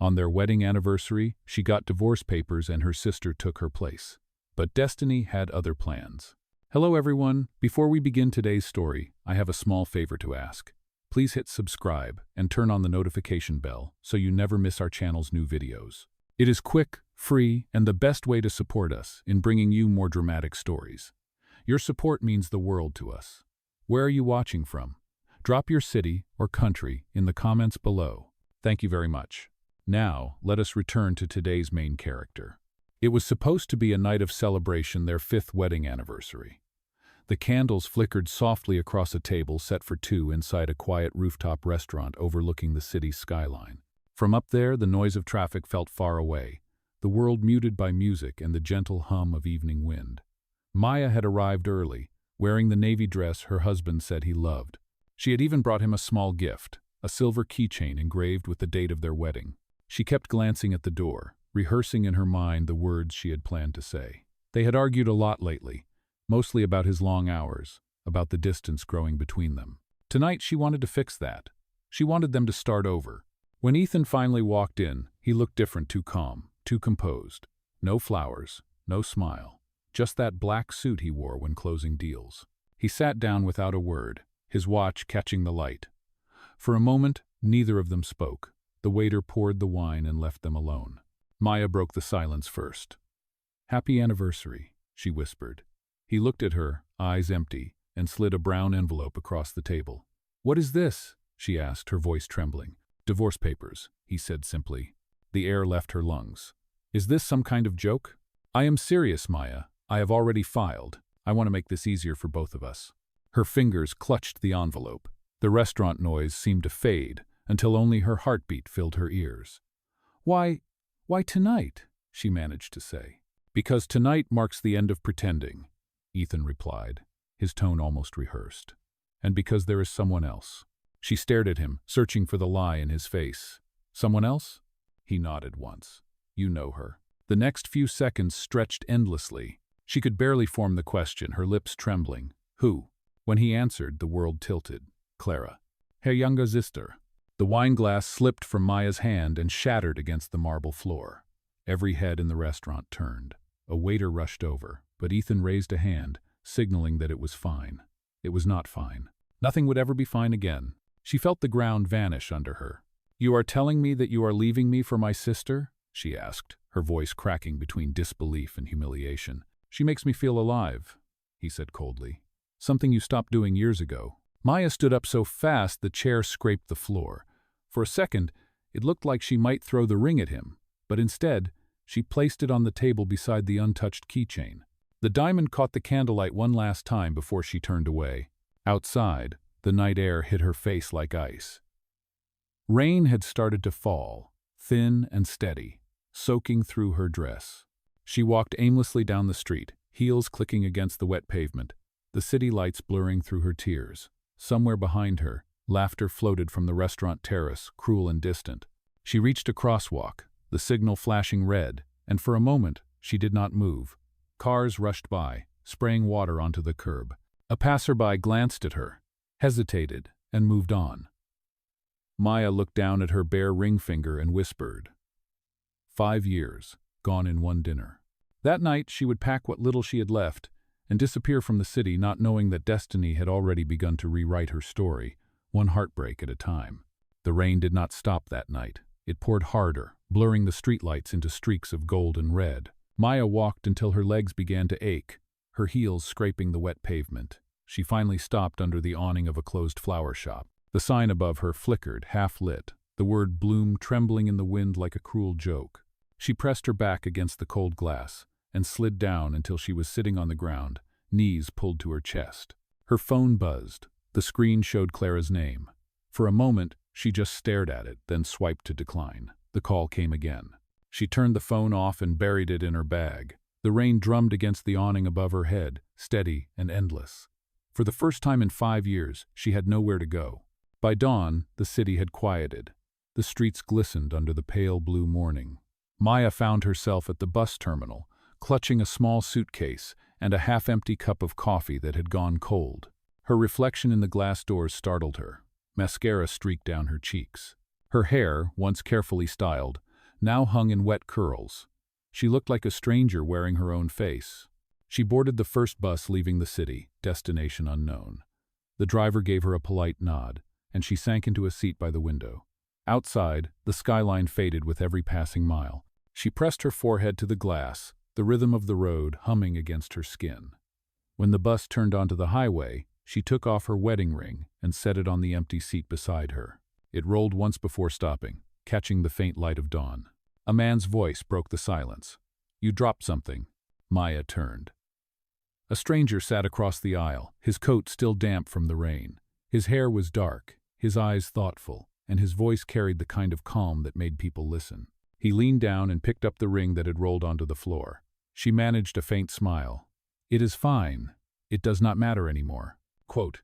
On their wedding anniversary, she got divorce papers and her sister took her place. But destiny had other plans. Hello everyone, before we begin today's story, I have a small favor to ask. Please hit subscribe and turn on the notification bell so you never miss our channel's new videos. It is quick, free, and the best way to support us in bringing you more dramatic stories. Your support means the world to us. Where are you watching from? Drop your city or country in the comments below. Thank you very much. Now, let us return to today's main character. It was supposed to be a night of celebration, their 5th wedding anniversary. The candles flickered softly across a table set for two inside a quiet rooftop restaurant overlooking the city's skyline. From up there, the noise of traffic felt far away, the world muted by music and the gentle hum of evening wind. Maya had arrived early, wearing the navy dress her husband said he loved. She had even brought him a small gift, a silver keychain engraved with the date of their wedding. She kept glancing at the door, rehearsing in her mind the words she had planned to say. They had argued a lot lately, mostly about his long hours, about the distance growing between them. Tonight she wanted to fix that. She wanted them to start over. When Ethan finally walked in, he looked different, too calm, too composed. No flowers, no smile, just that black suit he wore when closing deals. He sat down without a word, his watch catching the light. For a moment, neither of them spoke. The waiter poured the wine and left them alone. Maya broke the silence first. "Happy anniversary," she whispered. He looked at her, eyes empty, and slid a brown envelope across the table. "What is this?" she asked, her voice trembling. "Divorce papers," he said simply. The air left her lungs. "Is this some kind of joke?" "I am serious, Maya. I have already filed. I want to make this easier for both of us." Her fingers clutched the envelope. The restaurant noise seemed to fade, until only her heartbeat filled her ears. Why tonight?" she managed to say. "Because tonight marks the end of pretending," Ethan replied, his tone almost rehearsed. "And because there is someone else." She stared at him, searching for the lie in his face. "Someone else?" He nodded once. "You know her." The next few seconds stretched endlessly. She could barely form the question, her lips trembling. "Who?" When he answered, the world tilted. "Clara. Her younger sister." The wine glass slipped from Maya's hand and shattered against the marble floor. Every head in the restaurant turned. A waiter rushed over, but Ethan raised a hand, signaling that it was fine. It was not fine. Nothing would ever be fine again. She felt the ground vanish under her. "You are telling me that you are leaving me for my sister?" she asked, her voice cracking between disbelief and humiliation. "She makes me feel alive," he said coldly. "Something you stopped doing years ago." Maya stood up so fast the chair scraped the floor. For a second, it looked like she might throw the ring at him, but instead, she placed it on the table beside the untouched keychain. The diamond caught the candlelight one last time before she turned away. Outside, the night air hit her face like ice. Rain had started to fall, thin and steady, soaking through her dress. She walked aimlessly down the street, heels clicking against the wet pavement, the city lights blurring through her tears. Somewhere behind her, laughter floated from the restaurant terrace, cruel and distant. She reached a crosswalk, the signal flashing red, and for a moment, she did not move. Cars rushed by, spraying water onto the curb. A passerby glanced at her, hesitated, and moved on. Maya looked down at her bare ring finger and whispered. 5 years, gone in one dinner. That night, she would pack what little she had left and disappear from the city, not knowing that destiny had already begun to rewrite her story, one heartbreak at a time. The rain did not stop that night. It poured harder, blurring the streetlights into streaks of gold and red. Maya walked until her legs began to ache, her heels scraping the wet pavement. She finally stopped under the awning of a closed flower shop. The sign above her flickered, half-lit, the word bloom trembling in the wind like a cruel joke. She pressed her back against the cold glass and slid down until she was sitting on the ground, knees pulled to her chest. Her phone buzzed. The screen showed Clara's name. For a moment, she just stared at it, then swiped to decline. The call came again. She turned the phone off and buried it in her bag. The rain drummed against the awning above her head, steady and endless. For the first time in 5 years, she had nowhere to go. By dawn, the city had quieted. The streets glistened under the pale blue morning. Maya found herself at the bus terminal, clutching a small suitcase and a half-empty cup of coffee that had gone cold. Her reflection in the glass doors startled her. Mascara streaked down her cheeks. Her hair, once carefully styled, now hung in wet curls. She looked like a stranger wearing her own face. She boarded the first bus leaving the city, destination unknown. The driver gave her a polite nod, and she sank into a seat by the window. Outside, the skyline faded with every passing mile. She pressed her forehead to the glass, the rhythm of the road humming against her skin. When the bus turned onto the highway, she took off her wedding ring and set it on the empty seat beside her. It rolled once before stopping, catching the faint light of dawn. A man's voice broke the silence. "You dropped something." Maya turned. A stranger sat across the aisle, his coat still damp from the rain. His hair was dark, his eyes thoughtful, and his voice carried the kind of calm that made people listen. He leaned down and picked up the ring that had rolled onto the floor. She managed a faint smile. "It is fine. It does not matter anymore." Quote.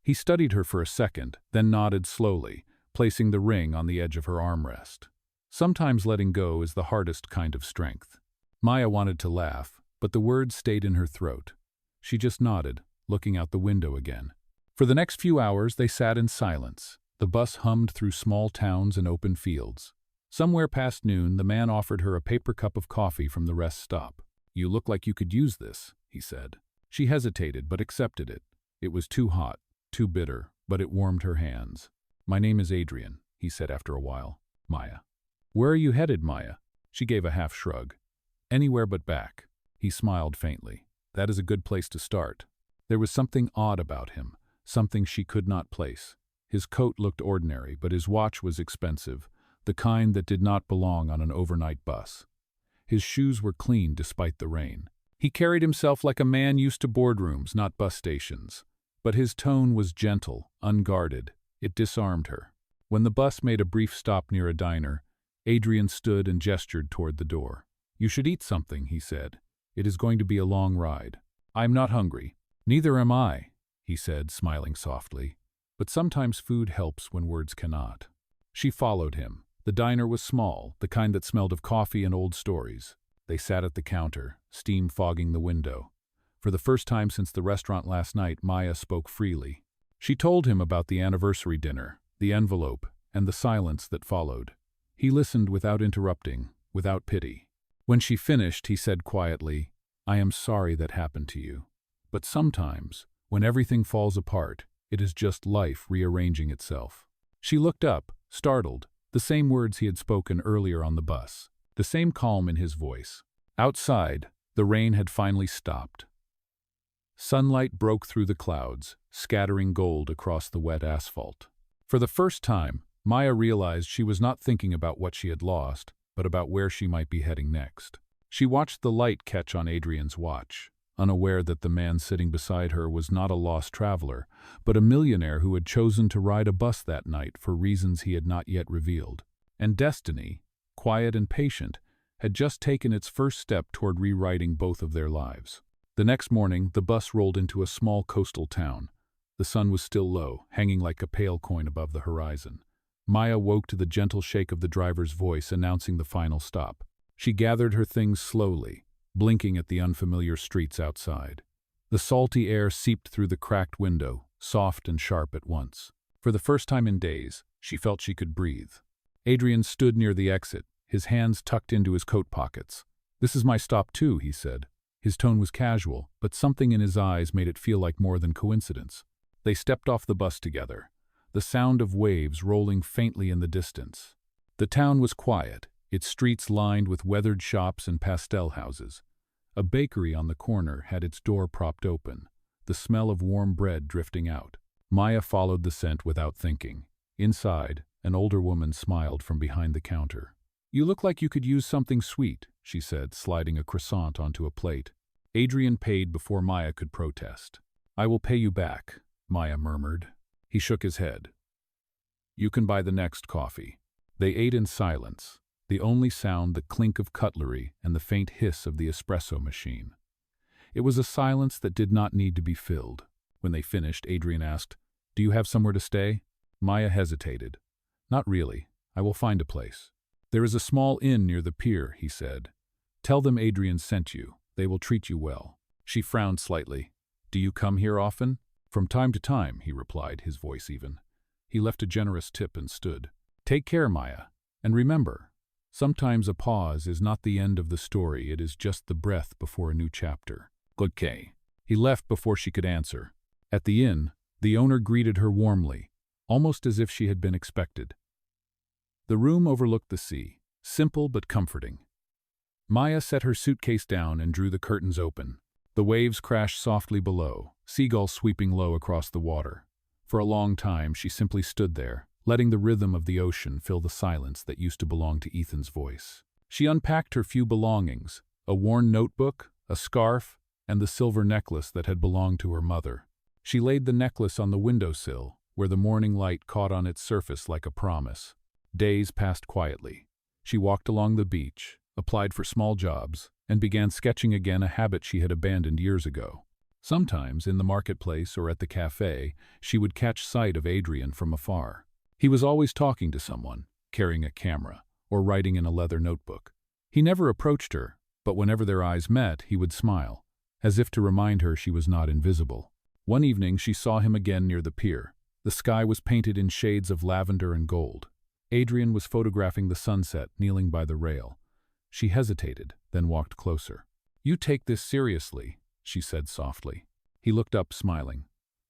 He studied her for a second, then nodded slowly, placing the ring on the edge of her armrest. Sometimes letting go is the hardest kind of strength. Maya wanted to laugh, but the words stayed in her throat. She just nodded, looking out the window again. For the next few hours they sat in silence. The bus hummed through small towns and open fields. Somewhere past noon, the man offered her a paper cup of coffee from the rest stop. "You look like you could use this," he said. She hesitated but accepted it. It was too hot, too bitter, but it warmed her hands. "My name is Adrian," he said after a while. "Maya." "Where are you headed, Maya?" She gave a half shrug. "Anywhere but back." He smiled faintly. "That is a good place to start." There was something odd about him, something she could not place. His coat looked ordinary, but his watch was expensive, the kind that did not belong on an overnight bus. His shoes were clean despite the rain. He carried himself like a man used to boardrooms, not bus stations. But his tone was gentle, unguarded. It disarmed her. When the bus made a brief stop near a diner, Adrian stood and gestured toward the door. "You should eat something," he said. "It is going to be a long ride." "I'm not hungry." "Neither am I," he said, smiling softly. But sometimes food helps when words cannot. She followed him. The diner was small, the kind that smelled of coffee and old stories. They sat at the counter, steam fogging the window. For the first time since the restaurant last night, Maya spoke freely. She told him about the anniversary dinner, the envelope, and the silence that followed. He listened without interrupting, without pity. When she finished, he said quietly, "I am sorry that happened to you. But sometimes, when everything falls apart, it is just life rearranging itself." She looked up, startled, the same words he had spoken earlier on the bus, the same calm in his voice. Outside, the rain had finally stopped. Sunlight broke through the clouds, scattering gold across the wet asphalt. For the first time, Maya realized she was not thinking about what she had lost, but about where she might be heading next. She watched the light catch on Adrian's watch, unaware that the man sitting beside her was not a lost traveler, but a millionaire who had chosen to ride a bus that night for reasons he had not yet revealed. And destiny, quiet and patient, had just taken its first step toward rewriting both of their lives. The next morning, the bus rolled into a small coastal town. The sun was still low, hanging like a pale coin above the horizon. Maya woke to the gentle shake of the driver's voice announcing the final stop. She gathered her things slowly, blinking at the unfamiliar streets outside. The salty air seeped through the cracked window, soft and sharp at once. For the first time in days, she felt she could breathe. Adrian stood near the exit, his hands tucked into his coat pockets. "This is my stop too," he said. His tone was casual, but something in his eyes made it feel like more than coincidence. They stepped off the bus together, the sound of waves rolling faintly in the distance. The town was quiet, its streets lined with weathered shops and pastel houses. A bakery on the corner had its door propped open, the smell of warm bread drifting out. Maya followed the scent without thinking. Inside, an older woman smiled from behind the counter. "You look like you could use something sweet," she said, sliding a croissant onto a plate. Adrian paid before Maya could protest. "I will pay you back," Maya murmured. He shook his head. "You can buy the next coffee." They ate in silence, the only sound the clink of cutlery and the faint hiss of the espresso machine. It was a silence that did not need to be filled. When they finished, Adrian asked, "Do you have somewhere to stay?" Maya hesitated. "Not really. I will find a place." "There is a small inn near the pier," he said. "Tell them Adrian sent you. They will treat you well." She frowned slightly. "Do you come here often?" "From time to time," he replied, his voice even. He left a generous tip and stood. "Take care, Maya. And remember, Sometimes a pause is not the end of the story, it is just the breath before a new chapter. Okay. He left before she could answer. At the inn, the owner greeted her warmly, almost as if she had been expected. The room overlooked the sea, simple but comforting. Maya set her suitcase down and drew the curtains open. The waves crashed softly below, seagulls sweeping low across the water. For a long time, she simply stood there, letting the rhythm of the ocean fill the silence that used to belong to Ethan's voice. She unpacked her few belongings, a worn notebook, a scarf, and the silver necklace that had belonged to her mother. She laid the necklace on the windowsill, where the morning light caught on its surface like a promise. Days passed quietly. She walked along the beach, applied for small jobs, and began sketching again, a habit she had abandoned years ago. Sometimes, in the marketplace or at the cafe, she would catch sight of Adrian from afar. He was always talking to someone, carrying a camera, or writing in a leather notebook. He never approached her, but whenever their eyes met, he would smile, as if to remind her she was not invisible. One evening, she saw him again near the pier. The sky was painted in shades of lavender and gold. Adrian was photographing the sunset, kneeling by the rail. She hesitated, then walked closer. "You take this seriously," she said softly. He looked up, smiling.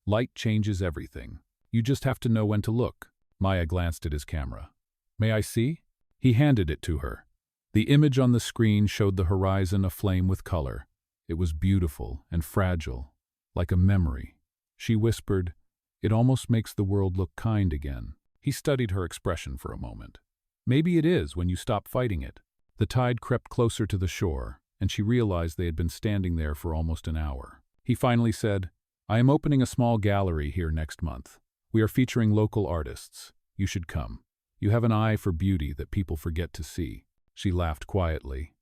"Light changes everything. You just have to know when to look." Maya glanced at his camera. "May I see?" He handed it to her. The image on the screen showed the horizon aflame with color. It was beautiful and fragile, like a memory. She whispered, "It almost makes the world look kind again." He studied her expression for a moment. "Maybe it is when you stop fighting it." The tide crept closer to the shore, and she realized they had been standing there for almost an hour. He finally said, "I am opening a small gallery here next month. We are featuring local artists. You should come. You have an eye for beauty that people forget to see." She laughed quietly.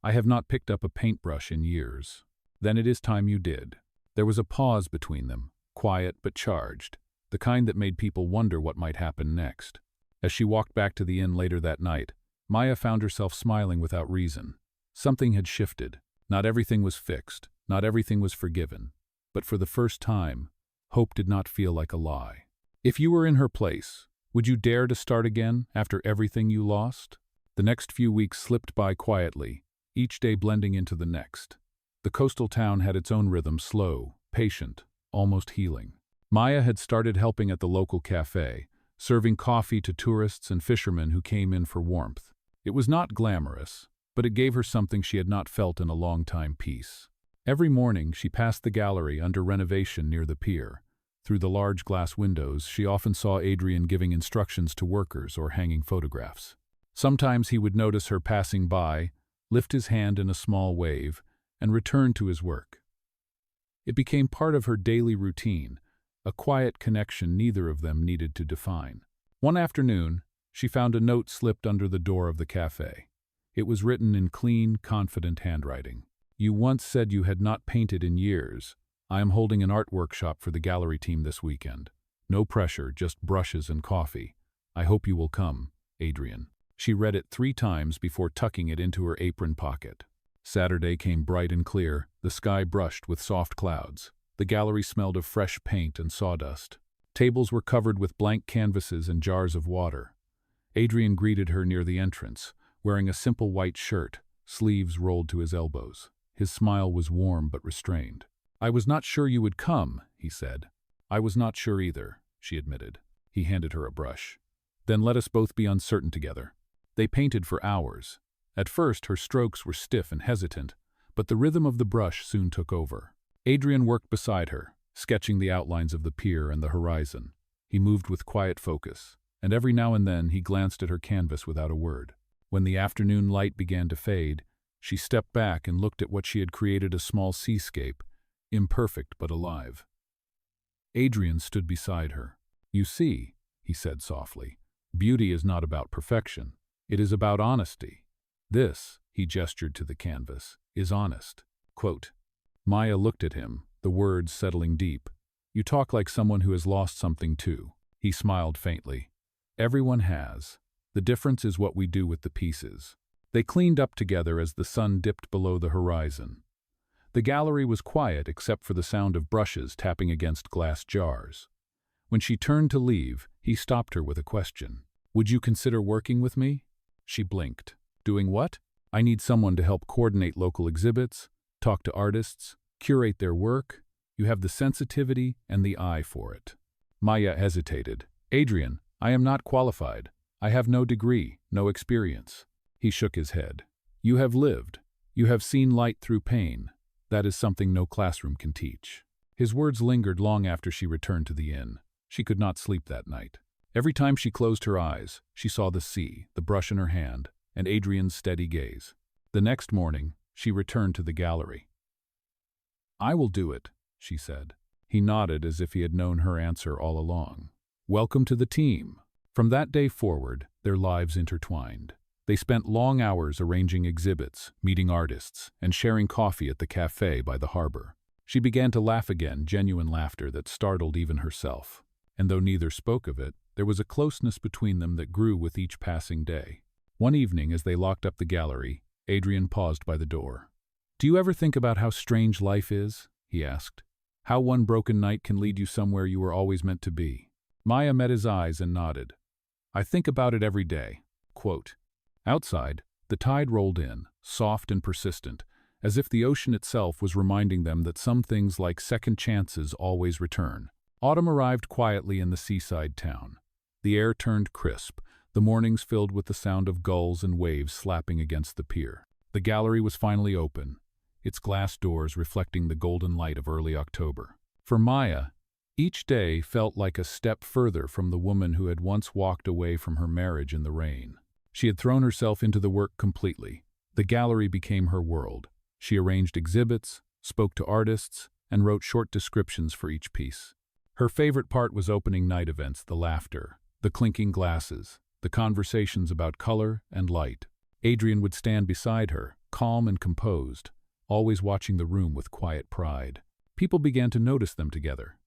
"I have not picked up a paintbrush in years." "Then it is time you did." There was a pause between them, quiet but charged, the kind that made people wonder what might happen next. As she walked back to the inn later that night, Maya found herself smiling without reason. Something had shifted. Not everything was fixed, not everything was forgiven. But for the first time, hope did not feel like a lie. If you were in her place, would you dare to start again after everything you lost? The next few weeks slipped by quietly, each day blending into the next. The coastal town had its own rhythm, slow, patient, almost healing. Maya had started helping at the local cafe, serving coffee to tourists and fishermen who came in for warmth. It was not glamorous, but it gave her something she had not felt in a long time: peace. Every morning she passed the gallery under renovation near the pier. Through the large glass windows, she often saw Adrian giving instructions to workers or hanging photographs. Sometimes he would notice her passing by, lift his hand in a small wave, and return to his work. It became part of her daily routine, a quiet connection neither of them needed to define. One afternoon, she found a note slipped under the door of the cafe. It was written in clean, confident handwriting. "You once said you had not painted in years. I am holding an art workshop for the gallery team this weekend. No pressure, just brushes and coffee. I hope you will come, Adrian." She read it 3 times before tucking it into her apron pocket. Saturday came bright and clear, the sky brushed with soft clouds. The gallery smelled of fresh paint and sawdust. Tables were covered with blank canvases and jars of water. Adrian greeted her near the entrance, wearing a simple white shirt, sleeves rolled to his elbows. His smile was warm but restrained. "I was not sure you would come," he said. "I was not sure either," she admitted. He handed her a brush. "Then let us both be uncertain together." They painted for hours. At first, her strokes were stiff and hesitant, but the rhythm of the brush soon took over. Adrian worked beside her, sketching the outlines of the pier and the horizon. He moved with quiet focus, and every now and then he glanced at her canvas without a word. When the afternoon light began to fade, she stepped back and looked at what she had created: a small seascape, imperfect but alive. Adrian stood beside her. "You see," he said softly, "beauty is not about perfection. It is about honesty. This," he gestured to the canvas, "is honest." Quote. Maya looked at him, the words settling deep. "You talk like someone who has lost something too." He smiled faintly. "Everyone has. The difference is what we do with the pieces." They cleaned up together as the sun dipped below the horizon. The gallery was quiet except for the sound of brushes tapping against glass jars. When she turned to leave, he stopped her with a question. "Would you consider working with me?" She blinked. Doing what? I need someone to help coordinate local exhibits, talk to artists, curate their work. You have the sensitivity and the eye for it. Maya hesitated. Adrian, I am not qualified. I have no degree, no experience. He shook his head. You have lived. You have seen light through pain. That is something no classroom can teach. His words lingered long after she returned to the inn. She could not sleep that night. Every time she closed her eyes, she saw the sea, the brush in her hand, and Adrian's steady gaze. The next morning, she returned to the gallery. I will do it, she said. He nodded as if he had known her answer all along. Welcome to the team. From that day forward, their lives intertwined. They spent long hours arranging exhibits, meeting artists, and sharing coffee at the cafe by the harbor. She began to laugh again, genuine laughter that startled even herself. And though neither spoke of it, there was a closeness between them that grew with each passing day. One evening, as they locked up the gallery, Adrian paused by the door. Do you ever think about how strange life is? He asked. How one broken night can lead you somewhere you were always meant to be. Maya met his eyes and nodded. I think about it every day. Quote, outside, the tide rolled in, soft and persistent, as if the ocean itself was reminding them that some things like second chances always return. Autumn arrived quietly in the seaside town. The air turned crisp, the mornings filled with the sound of gulls and waves slapping against the pier. The gallery was finally open, its glass doors reflecting the golden light of early October. For Maya, each day felt like a step further from the woman who had once walked away from her marriage in the rain. She had thrown herself into the work completely. The gallery became her world. She arranged exhibits, spoke to artists, and wrote short descriptions for each piece. Her favorite part was opening night events, the laughter, the clinking glasses, the conversations about color and light. Adrian would stand beside her, calm and composed, always watching the room with quiet pride. People began to notice them together.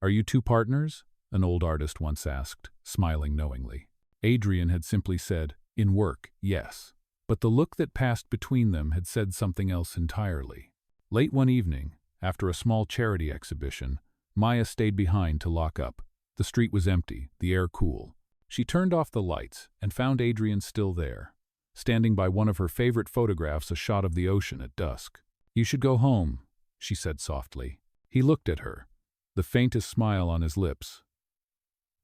Are you two partners? An old artist once asked, smiling knowingly. Adrian had simply said, in work, yes. But the look that passed between them had said something else entirely. Late one evening, after a small charity exhibition, Maya stayed behind to lock up. The street was empty, the air cool. She turned off the lights and found Adrian still there, standing by one of her favorite photographs, a shot of the ocean at dusk. You should go home, she said softly. He looked at her, the faintest smile on his lips.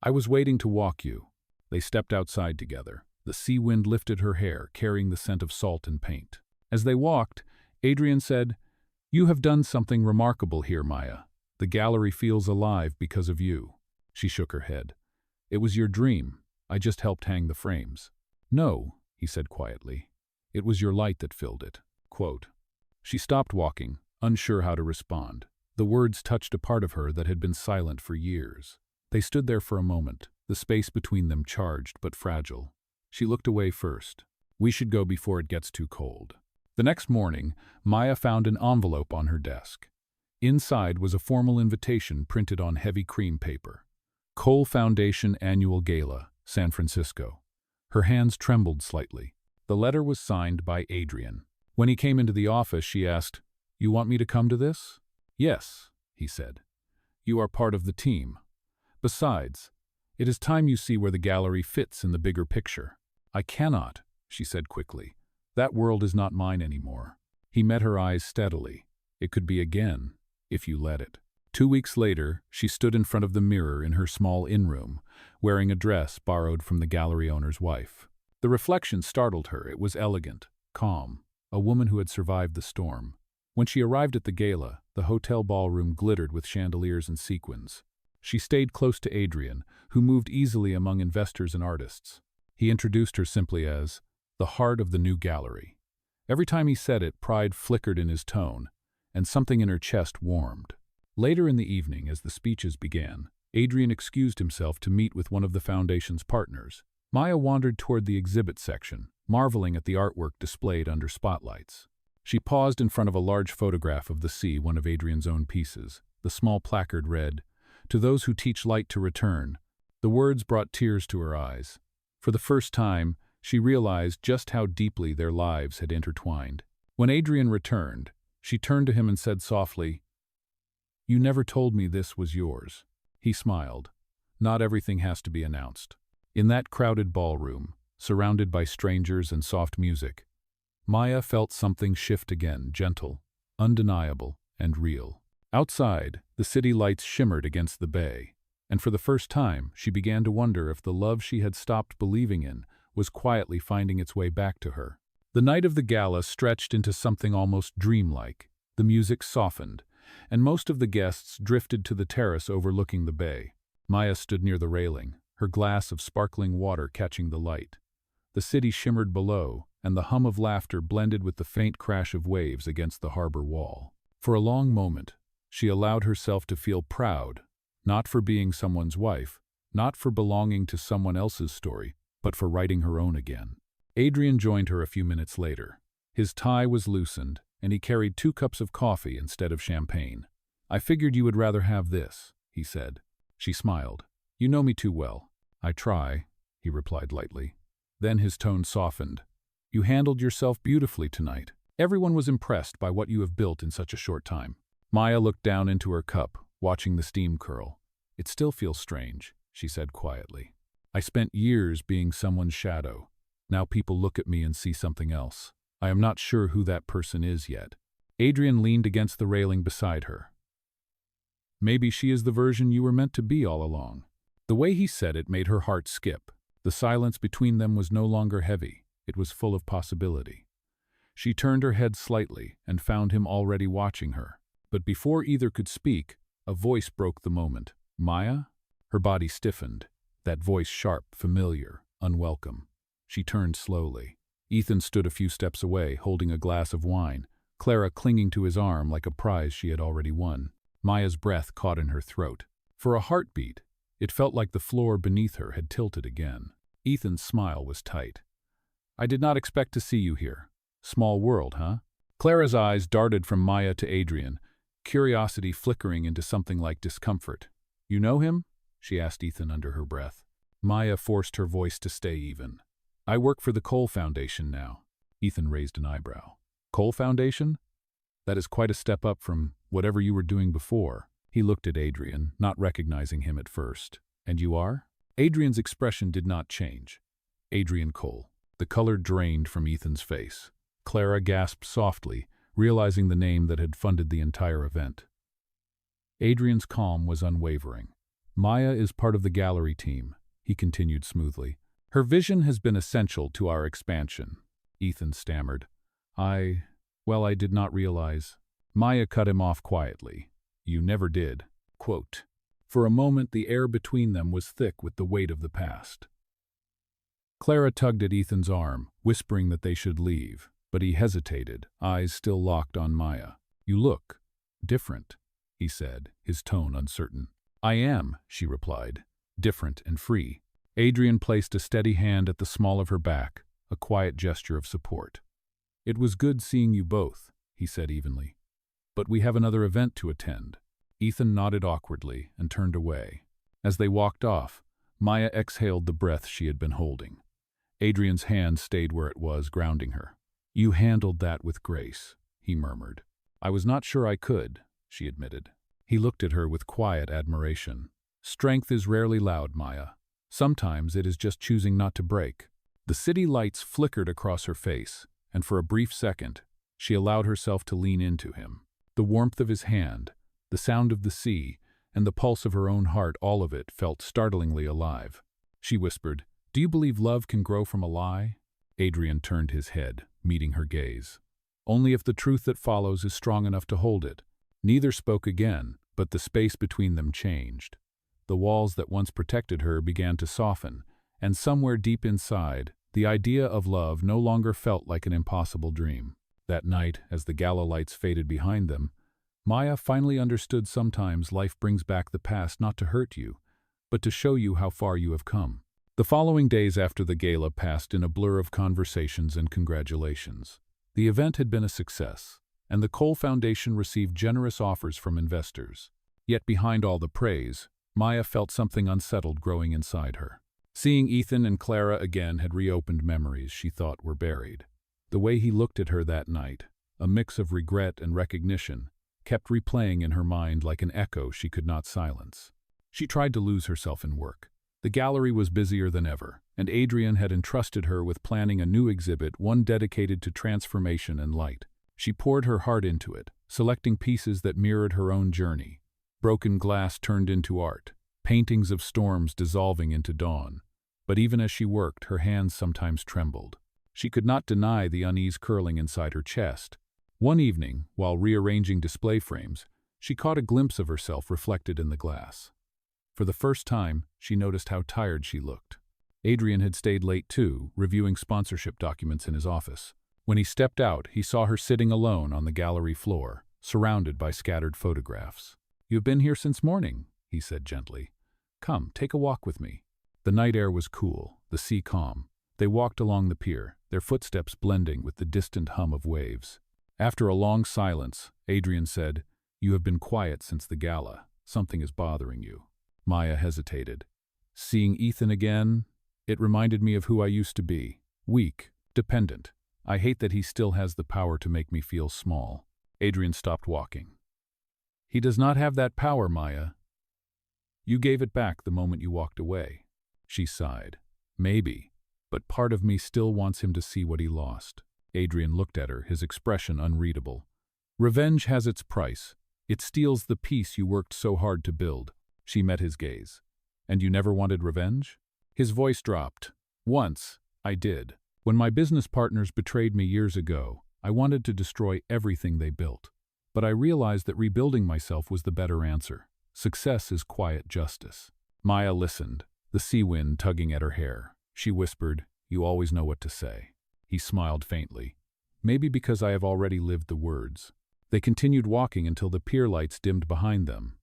I was waiting to walk you. They stepped outside together. The sea wind lifted her hair, carrying the scent of salt and paint. As they walked, Adrian said, You have done something remarkable here, Maya. The gallery feels alive because of you. She shook her head. It was your dream. I just helped hang the frames. No, he said quietly. It was your light that filled it. Quote. She stopped walking, unsure how to respond. The words touched a part of her that had been silent for years. They stood there for a moment, the space between them charged but fragile. She looked away first. We should go before it gets too cold. The next morning, Maya found an envelope on her desk. Inside was a formal invitation printed on heavy cream paper. Cole Foundation Annual Gala, San Francisco. Her hands trembled slightly. The letter was signed by Adrian. When he came into the office, she asked, You want me to come to this? Yes, he said. You are part of the team. Besides, it is time you see where the gallery fits in the bigger picture. I cannot, she said quickly. That world is not mine anymore. He met her eyes steadily. It could be again, if you let it. 2 weeks later, she stood in front of the mirror in her small inn-room, wearing a dress borrowed from the gallery owner's wife. The reflection startled her. It was elegant, calm, a woman who had survived the storm. When she arrived at the gala, the hotel ballroom glittered with chandeliers and sequins. She stayed close to Adrian, who moved easily among investors and artists. He introduced her simply as the heart of the new gallery. Every time he said it, pride flickered in his tone, and something in her chest warmed. Later in the evening, as the speeches began, Adrian excused himself to meet with one of the foundation's partners. Maya wandered toward the exhibit section, marveling at the artwork displayed under spotlights. She paused in front of a large photograph of the sea, one of Adrian's own pieces. The small placard read, To those who teach light to return. The words brought tears to her eyes. For the first time, she realized just how deeply their lives had intertwined. When Adrian returned, she turned to him and said softly, You never told me this was yours. He smiled. Not everything has to be announced. In that crowded ballroom, surrounded by strangers and soft music, Maya felt something shift again, gentle, undeniable, and real. Outside, the city lights shimmered against the bay, and for the first time she began to wonder if the love she had stopped believing in was quietly finding its way back to her. The night of the gala stretched into something almost dreamlike. The music softened, and most of the guests drifted to the terrace overlooking the bay. Maya stood near the railing, her glass of sparkling water catching the light. The city shimmered below, and the hum of laughter blended with the faint crash of waves against the harbor wall. For a long moment, she allowed herself to feel proud, not for being someone's wife, not for belonging to someone else's story, but for writing her own again. Adrian joined her a few minutes later. His tie was loosened, and he carried 2 cups of coffee instead of champagne. "I figured you would rather have this," he said. She smiled. "You know me too well." "I try," he replied lightly. Then his tone softened. "You handled yourself beautifully tonight. Everyone was impressed by what you have built in such a short time." Maya looked down into her cup, watching the steam curl. "It still feels strange," she said quietly. "I spent years being someone's shadow. Now people look at me and see something else. I am not sure who that person is yet." Adrian leaned against the railing beside her. "Maybe she is the version you were meant to be all along." The way he said it made her heart skip. The silence between them was no longer heavy. It was full of possibility. She turned her head slightly and found him already watching her. But before either could speak, a voice broke the moment. "Maya?" Her body stiffened. That voice sharp, familiar, unwelcome. She turned slowly. Ethan stood a few steps away, holding a glass of wine, Clara clinging to his arm like a prize she had already won. Maya's breath caught in her throat. For a heartbeat, it felt like the floor beneath her had tilted again. Ethan's smile was tight. "I did not expect to see you here. Small world, huh?" Clara's eyes darted from Maya to Adrian, curiosity flickering into something like discomfort. "You know him?" she asked Ethan under her breath. Maya forced her voice to stay even. "I work for the Cole Foundation now." Ethan raised an eyebrow. "Cole Foundation? That is quite a step up from whatever you were doing before." He looked at Adrian, not recognizing him at first. "And you are?" Adrian's expression did not change. "Adrian Cole." The color drained from Ethan's face. Clara gasped softly, realizing the name that had funded the entire event. Adrian's calm was unwavering. "Maya is part of the gallery team," he continued smoothly. "Her vision has been essential to our expansion." Ethan stammered. I did not realize." Maya cut him off quietly. "You never did." Quote. For a moment, the air between them was thick with the weight of the past. Clara tugged at Ethan's arm, whispering that they should leave, but he hesitated, eyes still locked on Maya. "You look different," he said, his tone uncertain. "I am," she replied, "different and free." Adrian placed a steady hand at the small of her back, a quiet gesture of support. "It was good seeing you both," he said evenly. "But we have another event to attend." Ethan nodded awkwardly and turned away. As they walked off, Maya exhaled the breath she had been holding. Adrian's hand stayed where it was, grounding her. "You handled that with grace," he murmured. "I was not sure I could," she admitted. He looked at her with quiet admiration. "Strength is rarely loud, Maya. Sometimes it is just choosing not to break." The city lights flickered across her face, and for a brief second, she allowed herself to lean into him. The warmth of his hand, the sound of the sea, and the pulse of her own heart, all of it felt startlingly alive. She whispered, "Do you believe love can grow from a lie?" Adrian turned his head, meeting her gaze. "Only if the truth that follows is strong enough to hold it." Neither spoke again, but the space between them changed. The walls that once protected her began to soften, and somewhere deep inside, the idea of love no longer felt like an impossible dream. That night, as the gala lights faded behind them, Maya finally understood sometimes life brings back the past not to hurt you, but to show you how far you have come. The following days after the gala passed in a blur of conversations and congratulations. The event had been a success, and the Cole Foundation received generous offers from investors. Yet behind all the praise, Maya felt something unsettled growing inside her. Seeing Ethan and Clara again had reopened memories she thought were buried. The way he looked at her that night, a mix of regret and recognition, kept replaying in her mind like an echo she could not silence. She tried to lose herself in work. The gallery was busier than ever, and and Adrian had entrusted her with planning a new exhibit, one dedicated to transformation and light. She poured her heart into it, selecting pieces that mirrored her own journey. Broken glass turned into art, paintings of storms dissolving into dawn. But even as she worked, her hands sometimes trembled. She could not deny the unease curling inside her chest. One evening, while rearranging display frames, she caught a glimpse of herself reflected in the glass. For the first time, she noticed how tired she looked. Adrian had stayed late too, reviewing sponsorship documents in his office. When he stepped out, he saw her sitting alone on the gallery floor, surrounded by scattered photographs. "You've been here since morning," he said gently. "Come, take a walk with me." The night air was cool, the sea calm. They walked along the pier, their footsteps blending with the distant hum of waves. After a long silence, Adrian said, "You have been quiet since the gala. Something is bothering you." Maya hesitated. "Seeing Ethan again, it reminded me of who I used to be. Weak, dependent. I hate that he still has the power to make me feel small." Adrian stopped walking. "He does not have that power, Maya. You gave it back the moment you walked away." She sighed. "Maybe, but part of me still wants him to see what he lost." Adrian looked at her, his expression unreadable. "Revenge has its price. It steals the peace you worked so hard to build." She met his gaze. "And you never wanted revenge?" His voice dropped. "Once, I did. When my business partners betrayed me years ago, I wanted to destroy everything they built. But I realized that rebuilding myself was the better answer. Success is quiet justice." Maya listened, the sea wind tugging at her hair. She whispered, "You always know what to say." He smiled faintly. "Maybe because I have already lived the words." They continued walking until the pier lights dimmed behind them.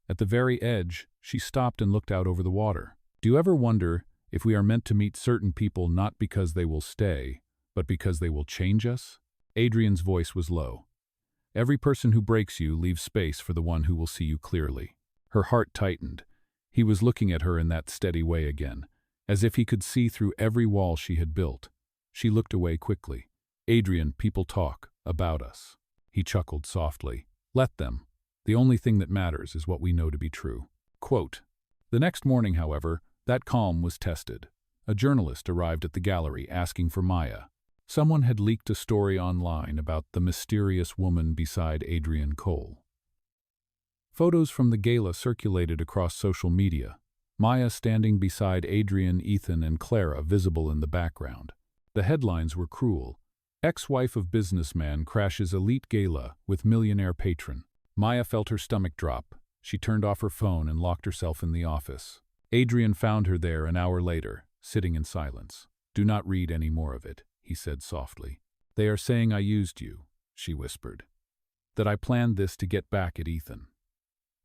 At the very edge, she stopped and looked out over the water. "Do you ever wonder if we are meant to meet certain people not because they will stay, but because they will change us?" Adrian's voice was low. "Every person who breaks you leaves space for the one who will see you clearly." Her heart tightened. He was looking at her in that steady way again, as if he could see through every wall she had built. She looked away quickly. "Adrian, people talk about us." He chuckled softly. "Let them. The only thing that matters is what we know to be true." Quote. The next morning, however, that calm was tested. A journalist arrived at the gallery asking for Maya. Someone had leaked a story online about the mysterious woman beside Adrian Cole. Photos from the gala circulated across social media, Maya standing beside Adrian, Ethan, and Clara visible in the background. The headlines were cruel. "Ex-wife of businessman crashes elite gala with millionaire patron." Maya felt her stomach drop. She turned off her phone and locked herself in the office. Adrian found her there an hour later, sitting in silence. "Do not read any more of it," he said softly. "They are saying I used you," she whispered. "That I planned this to get back at Ethan.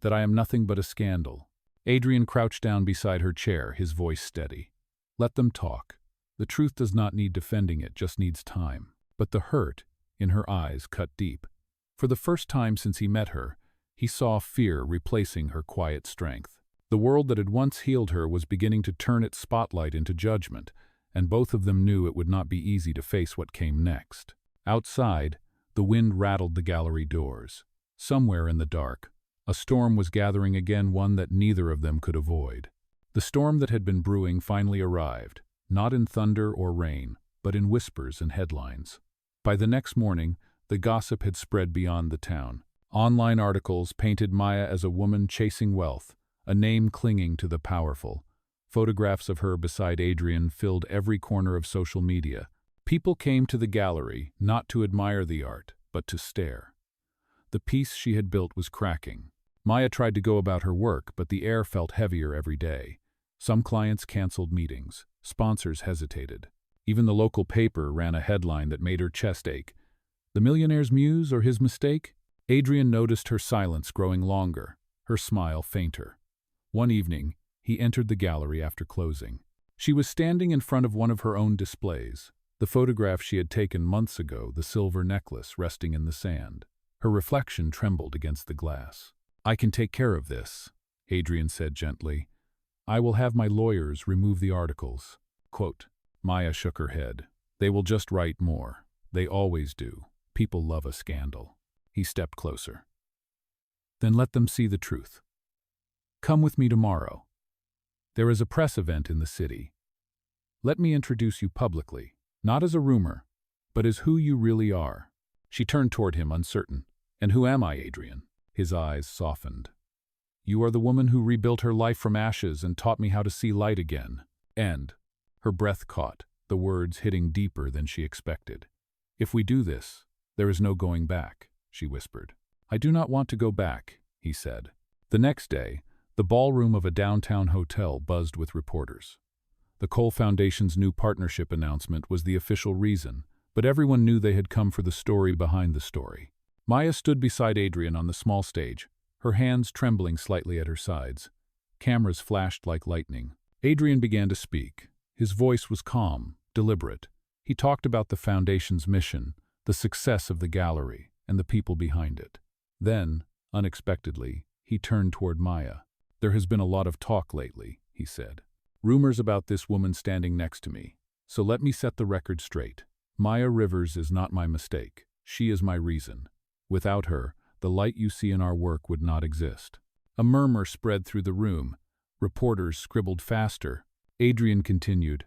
That I am nothing but a scandal." Adrian crouched down beside her chair, his voice steady. "Let them talk. The truth does not need defending, it just needs time." But the hurt in her eyes cut deep. For the first time since he met her, he saw fear replacing her quiet strength. The world that had once healed her was beginning to turn its spotlight into judgment, and both of them knew it would not be easy to face what came next. Outside, the wind rattled the gallery doors. Somewhere in the dark, a storm was gathering again, one that neither of them could avoid. The storm that had been brewing finally arrived, not in thunder or rain, but in whispers and headlines. By the next morning, the gossip had spread beyond the town. Online articles painted Maya as a woman chasing wealth, a name clinging to the powerful. Photographs of her beside Adrian filled every corner of social media. People came to the gallery not to admire the art, but to stare. The piece she had built was cracking. Maya tried to go about her work, but the air felt heavier every day. Some clients canceled meetings. Sponsors hesitated. Even the local paper ran a headline that made her chest ache. The millionaire's muse or his mistake? Adrian noticed her silence growing longer, her smile fainter. One evening, he entered the gallery after closing. She was standing in front of one of her own displays, the photograph she had taken months ago, the silver necklace resting in the sand. Her reflection trembled against the glass. "I can take care of this," Adrian said gently. "I will have my lawyers remove the articles." Quote. Maya shook her head. "They will just write more. They always do. People love a scandal." He stepped closer. "Then let them see the truth. Come with me tomorrow. There is a press event in the city. Let me introduce you publicly, not as a rumor, but as who you really are." She turned toward him, uncertain. "And who am I, Adrian?" His eyes softened. "You are the woman who rebuilt her life from ashes and taught me how to see light again." And her breath caught, the words hitting deeper than she expected. "If we do this, there is no going back," she whispered. "I do not want to go back," he said. The next day, the ballroom of a downtown hotel buzzed with reporters. The Cole Foundation's new partnership announcement was the official reason, but everyone knew they had come for the story behind the story. Maya stood beside Adrian on the small stage, her hands trembling slightly at her sides. Cameras flashed like lightning. Adrian began to speak. His voice was calm, deliberate. He talked about the Foundation's mission, the success of the gallery, and the people behind it. Then, unexpectedly, he turned toward Maya. "There has been a lot of talk lately," he said. "Rumors about this woman standing next to me. So let me set the record straight. Maya Rivers is not my mistake. She is my reason. Without her, the light you see in our work would not exist." A murmur spread through the room. Reporters scribbled faster. Adrian continued,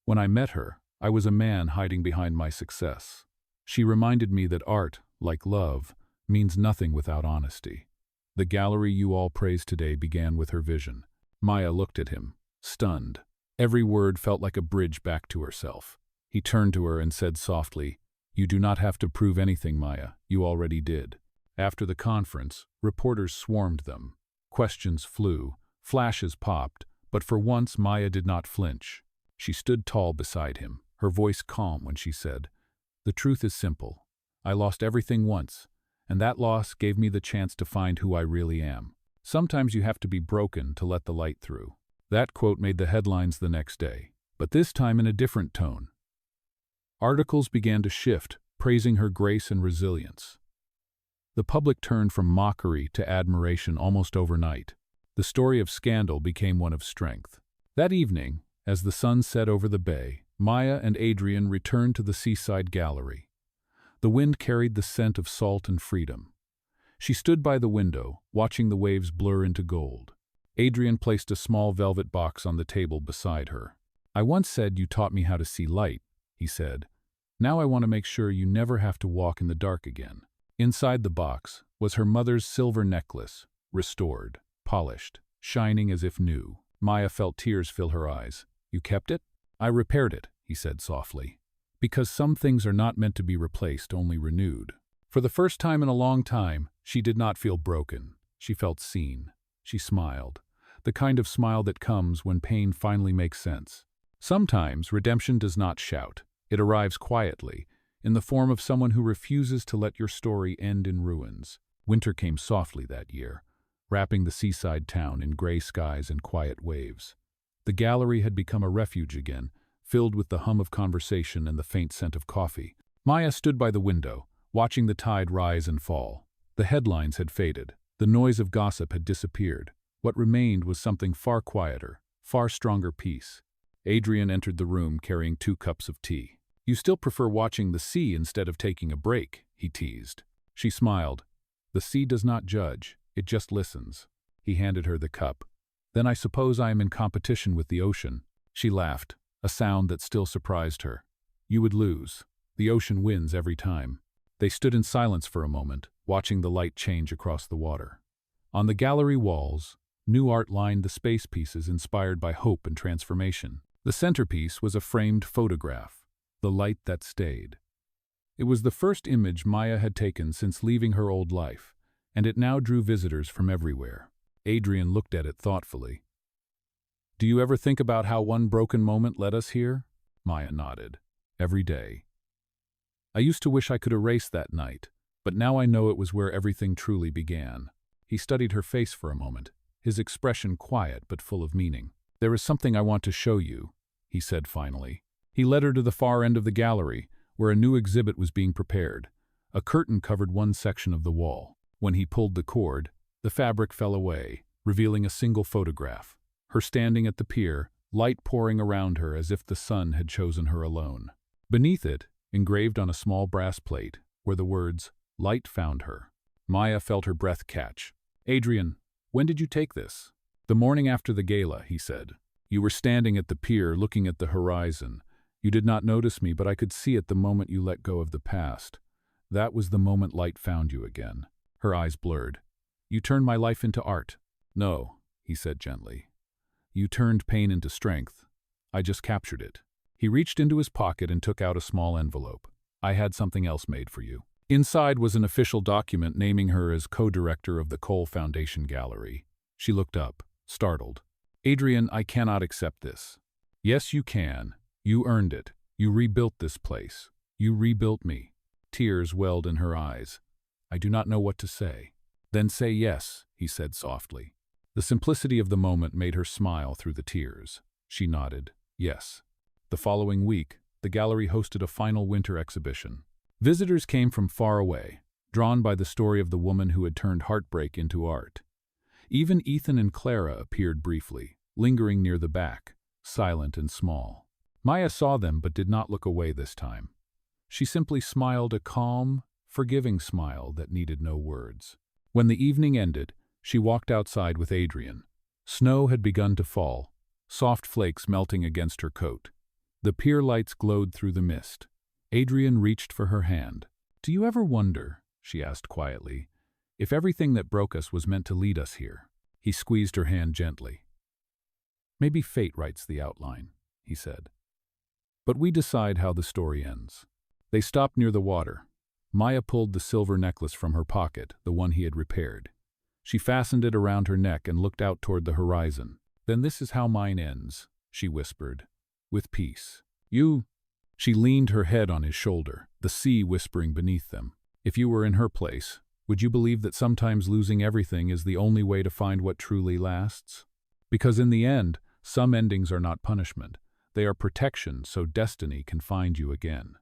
"When I met her, I was a man hiding behind my success. She reminded me that art, like love, means nothing without honesty. The gallery you all praise today began with her vision." Maya looked at him, stunned. Every word felt like a bridge back to herself. He turned to her and said softly, "You do not have to prove anything, Maya. You already did." After the conference, reporters swarmed them. Questions flew, flashes popped, but for once Maya did not flinch. She stood tall beside him, her voice calm when she said, "The truth is simple. I lost everything once, and that loss gave me the chance to find who I really am. Sometimes you have to be broken to let the light through." That quote made the headlines the next day, but this time in a different tone. Articles began to shift, praising her grace and resilience. The public turned from mockery to admiration almost overnight. The story of scandal became one of strength. That evening, as the sun set over the bay, Maya and Adrian returned to the seaside gallery. The wind carried the scent of salt and freedom. She stood by the window, watching the waves blur into gold. Adrian placed a small velvet box on the table beside her. "I once said you taught me how to see light," he said. "Now I want to make sure you never have to walk in the dark again." Inside the box was her mother's silver necklace, restored, polished, shining as if new. Maya felt tears fill her eyes. "You kept it?" "I repaired it," he said softly. "Because some things are not meant to be replaced, only renewed." For the first time in a long time, she did not feel broken. She felt seen. She smiled. The kind of smile that comes when pain finally makes sense. Sometimes redemption does not shout. It arrives quietly, in the form of someone who refuses to let your story end in ruins. Winter came softly that year, wrapping the seaside town in gray skies and quiet waves. The gallery had become a refuge again, filled with the hum of conversation and the faint scent of coffee. Maya stood by the window, watching the tide rise and fall. The headlines had faded. The noise of gossip had disappeared. What remained was something far quieter, far stronger peace. Adrian entered the room carrying 2 cups of tea. "You still prefer watching the sea instead of taking a break," he teased. She smiled. "The sea does not judge, it just listens." He handed her the cup. "Then I suppose I am in competition with the ocean." She laughed, a sound that still surprised her. "You would lose. The ocean wins every time." They stood in silence for a moment, watching the light change across the water. On the gallery walls, new art lined the space pieces inspired by hope and transformation. The centerpiece was a framed photograph, The Light That Stayed. It was the first image Maya had taken since leaving her old life, and it now drew visitors from everywhere. Adrian looked at it thoughtfully. "Do you ever think about how one broken moment led us here?" Maya nodded. "Every day. I used to wish I could erase that night, but now I know it was where everything truly began." He studied her face for a moment, his expression quiet but full of meaning. "There is something I want to show you," he said finally. He led her to the far end of the gallery, where a new exhibit was being prepared. A curtain covered one section of the wall. When he pulled the cord, the fabric fell away, revealing a single photograph. Her standing at the pier, light pouring around her as if the sun had chosen her alone. Beneath it, engraved on a small brass plate, were the words, "Light found her." Maya felt her breath catch. "Adrian, when did you take this?" "The morning after the gala," he said. You were standing at the pier, looking at the horizon. You did not notice me, but I could see it the moment you let go of the past. That was the moment light found you again. Her eyes blurred. You turned my life into art. No, he said gently. You turned pain into strength. I just captured it. He reached into his pocket and took out a small envelope. I had something else made for you. Inside was an official document naming her as co-director of the Cole Foundation Gallery. She looked up, startled. Adrian, I cannot accept this. Yes, you can. You earned it. You rebuilt this place. You rebuilt me. Tears welled in her eyes. I do not know what to say. Then say yes, he said softly. The simplicity of the moment made her smile through the tears. She nodded, yes. The following week, the gallery hosted a final winter exhibition. Visitors came from far away, drawn by the story of the woman who had turned heartbreak into art. Even Ethan and Clara appeared briefly, lingering near the back, silent and small. Maya saw them but did not look away this time. She simply smiled a calm, forgiving smile that needed no words. When the evening ended, she walked outside with Adrian. Snow had begun to fall, soft flakes melting against her coat. The pier lights glowed through the mist. Adrian reached for her hand. Do you ever wonder, she asked quietly, if everything that broke us was meant to lead us here? He squeezed her hand gently. Maybe fate writes the outline, he said. But we decide how the story ends. They stopped near the water. Maya pulled the silver necklace from her pocket, the one he had repaired. She fastened it around her neck and looked out toward the horizon. Then this is how mine ends, she whispered, with peace. You... She leaned her head on his shoulder, the sea whispering beneath them. If you were in her place, would you believe that sometimes losing everything is the only way to find what truly lasts? Because in the end, some endings are not punishment. They are protection so destiny can find you again.